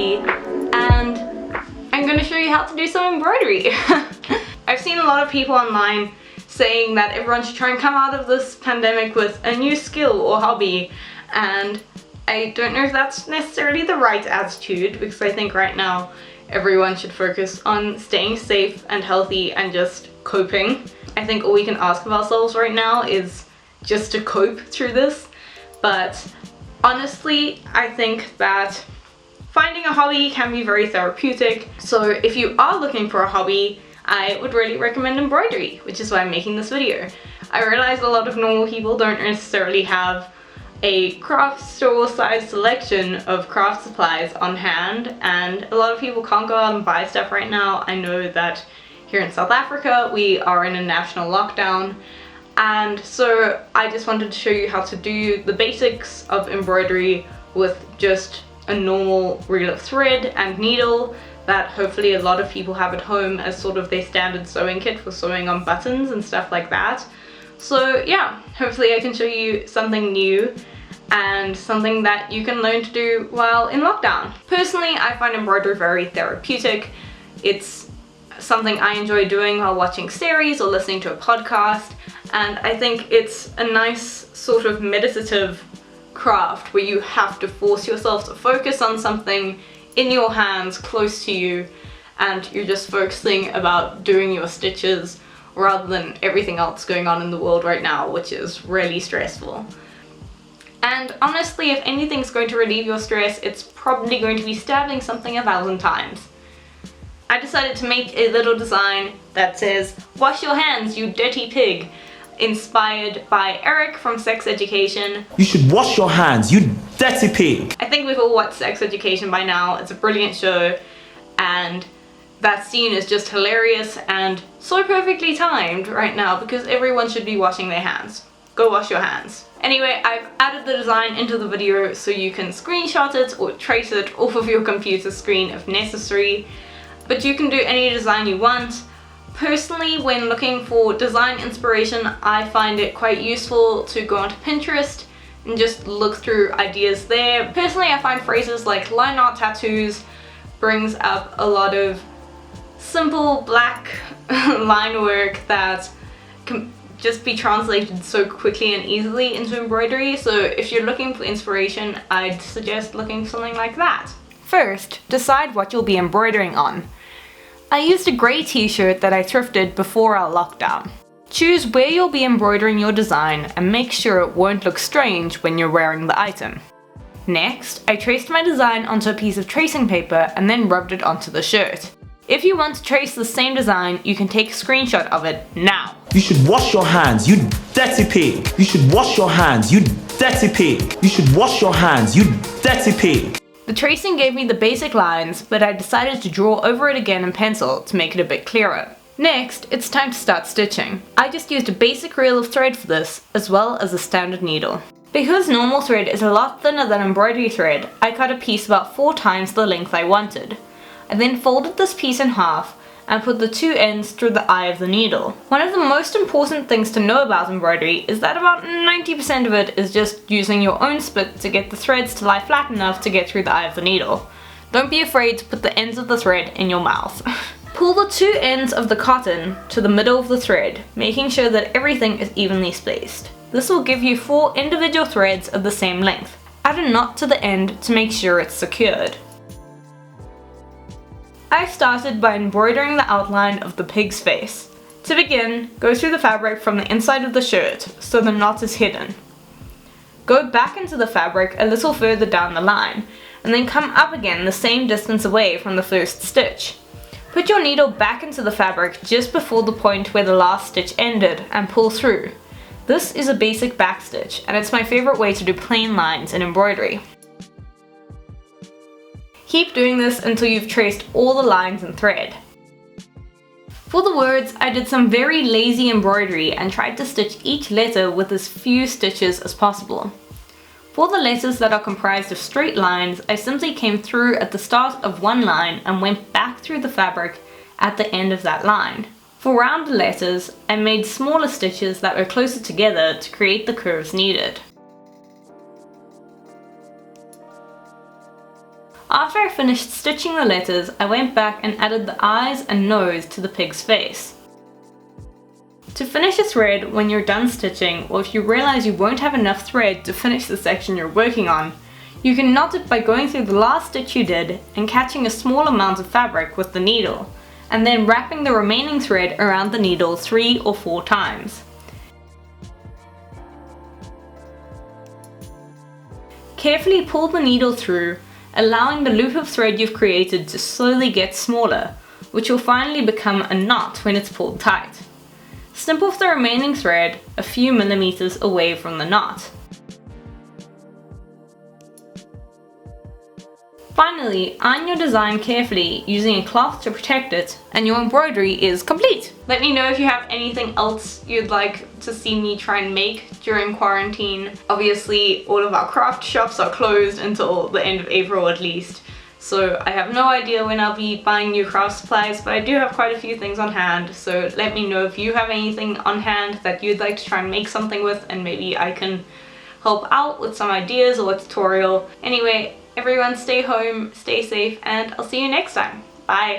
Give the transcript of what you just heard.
healthy, and I'm going to show you how to do some embroidery. I've seen a lot of people online saying that everyone should try and come out of this pandemic with a new skill or hobby, and I don't know if that's necessarily the right attitude, because I think right now everyone should focus on staying safe and healthy and just coping. I think all we can ask of ourselves right now is just to cope through this. But honestly, I think that finding a hobby can be very therapeutic. So if you are looking for a hobby, I would really recommend embroidery, which is why I'm making this video. I realize a lot of normal people don't necessarily have a craft store size selection of craft supplies on hand, and a lot of people can't go out and buy stuff right now. I know that here in South Africa we are in a national lockdown, and so I just wanted to show you how to do the basics of embroidery with just a normal reel of thread and needle that hopefully a lot of people have at home as sort of their standard sewing kit for sewing on buttons and stuff like that. So yeah, hopefully I can show you something new and something that you can learn to do while in lockdown. Personally, I find embroidery very therapeutic. It's something I enjoy doing while watching series or listening to a podcast, and I think it's a nice sort of meditative craft where you have to force yourself to focus on something in your hands close to you, and you're just focusing about doing your stitches rather than everything else going on in the world right now, which is really stressful. And honestly, if anything's going to relieve your stress, it's probably going to be stabbing something 1,000 times. I decided to make a little design that says, "Wash your hands, you dirty pig," inspired by Eric from Sex Education. You should wash your hands, you dirty pig. I think we've all watched Sex Education by now. It's a brilliant show, and that scene is just hilarious and so perfectly timed right now because everyone should be washing their hands. Go wash your hands. Anyway, I've added the design into the video so you can screenshot it or trace it off of your computer screen if necessary, but you can do any design you want. Personally, when looking for design inspiration, I find it quite useful to go onto Pinterest and just look through ideas there. Personally, I find phrases like line art tattoos brings up a lot of simple black line work that can just be translated so quickly and easily into embroidery. So if you're looking for inspiration, I'd suggest looking for something like that. First, decide what you'll be embroidering on. I used a grey t-shirt that I thrifted before our lockdown. Choose where you'll be embroidering your design and make sure it won't look strange when you're wearing the item. Next, I traced my design onto a piece of tracing paper and then rubbed it onto the shirt. If you want to trace the same design, you can take a screenshot of it now. You should wash your hands, you dirty pig. You should wash your hands, you dirty pig. You should wash your hands, you dirty pig. The tracing gave me the basic lines, but I decided to draw over it again in pencil to make it a bit clearer. Next, it's time to start stitching. I just used a basic reel of thread for this, as well as a standard needle. Because normal thread is a lot thinner than embroidery thread, I cut a piece about 4 times the length I wanted. I then folded this piece in half and put the 2 ends through the eye of the needle. One of the most important things to know about embroidery is that about 90% of it is just using your own spit to get the threads to lie flat enough to get through the eye of the needle. Don't be afraid to put the ends of the thread in your mouth. Pull the 2 ends of the cotton to the middle of the thread, making sure that everything is evenly spaced. This will give you 4 individual threads of the same length. Add a knot to the end to make sure it's secured. I started by embroidering the outline of the pig's face. To begin, go through the fabric from the inside of the shirt so the knot is hidden. Go back into the fabric a little further down the line, and then come up again the same distance away from the first stitch. Put your needle back into the fabric just before the point where the last stitch ended and pull through. This is a basic backstitch, and it's my favorite way to do plain lines in embroidery. Keep doing this until you've traced all the lines in thread. For the words, I did some very lazy embroidery and tried to stitch each letter with as few stitches as possible. For the letters that are comprised of straight lines, I simply came through at the start of one line and went back through the fabric at the end of that line. For round letters, I made smaller stitches that were closer together to create the curves needed. After I finished stitching the letters, I went back and added the eyes and nose to the pig's face. To finish a thread when you're done stitching, or if you realize you won't have enough thread to finish the section you're working on, you can knot it by going through the last stitch you did and catching a small amount of fabric with the needle, and then wrapping the remaining thread around the needle 3 or 4 times. Carefully pull the needle through, allowing the loop of thread you've created to slowly get smaller, which will finally become a knot when it's pulled tight. Snip off the remaining thread a few millimeters away from the knot. Finally, iron your design carefully using a cloth to protect it, and your embroidery is complete! Let me know if you have anything else you'd like to see me try and make during quarantine. Obviously, all of our craft shops are closed until the end of April at least, so I have no idea when I'll be buying new craft supplies, but I do have quite a few things on hand, so let me know if you have anything on hand that you'd like to try and make something with, and maybe I can help out with some ideas or a tutorial. Anyway, everyone stay home, stay safe, and I'll see you next time. Bye!